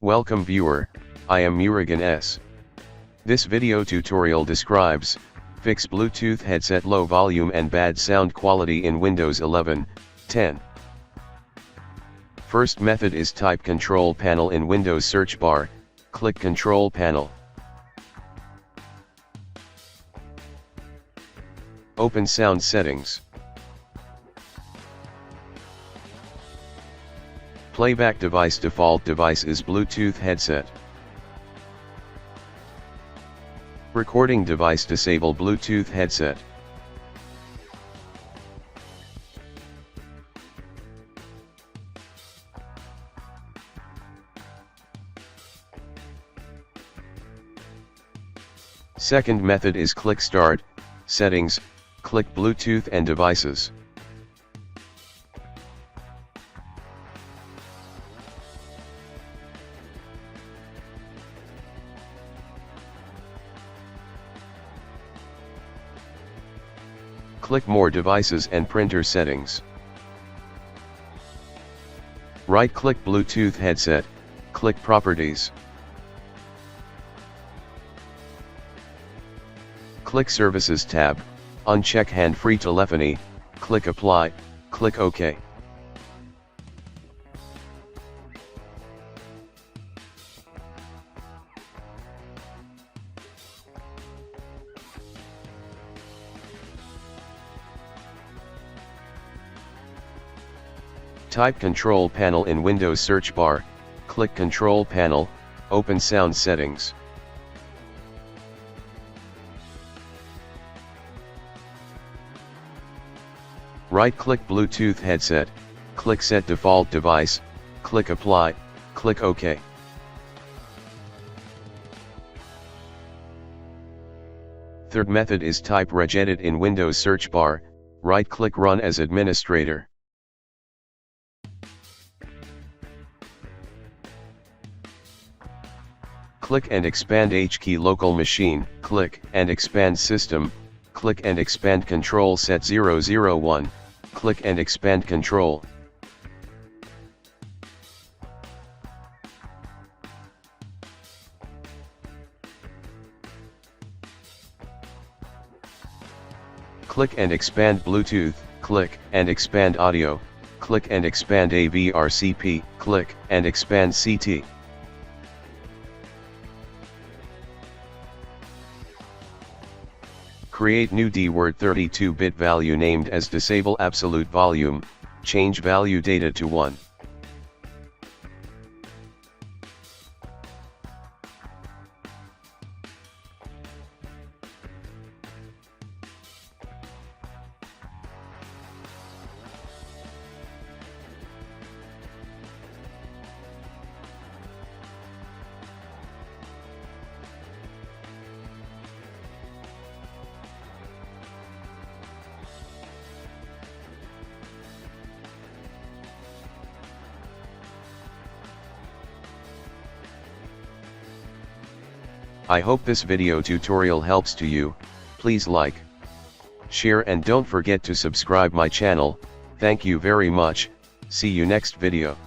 Welcome viewer, I am Murugan S. This video tutorial describes, fix Bluetooth headset low volume and bad sound quality in Windows 11, 10. First method is type Control Panel in Windows search bar, click Control Panel. Open Sound Settings. Playback device default device is Bluetooth headset. Recording device disable Bluetooth headset. Second method is click Start, Settings, click Bluetooth and Devices. Click More Devices and Printer Settings. Right-click Bluetooth headset, click Properties. Click Services tab, uncheck hand-free telephony, click Apply, click OK. Type Control Panel in Windows search bar, click Control Panel, open Sound Settings. Right-click Bluetooth headset, click Set Default Device, click Apply, click OK. Third method is type Regedit in Windows search bar, right-click Run as Administrator. Click and expand HKey local machine, click and expand system, click and expand control set 001, click and expand control. Click and expand Bluetooth, click and expand audio, click and expand AVRCP, click and expand CT. Create new DWORD 32-bit value named as Disable Absolute Volume, change value data to 1. I hope this video tutorial helps to you. Please like, share and don't forget to subscribe my channel. Thank you very much. See you next video.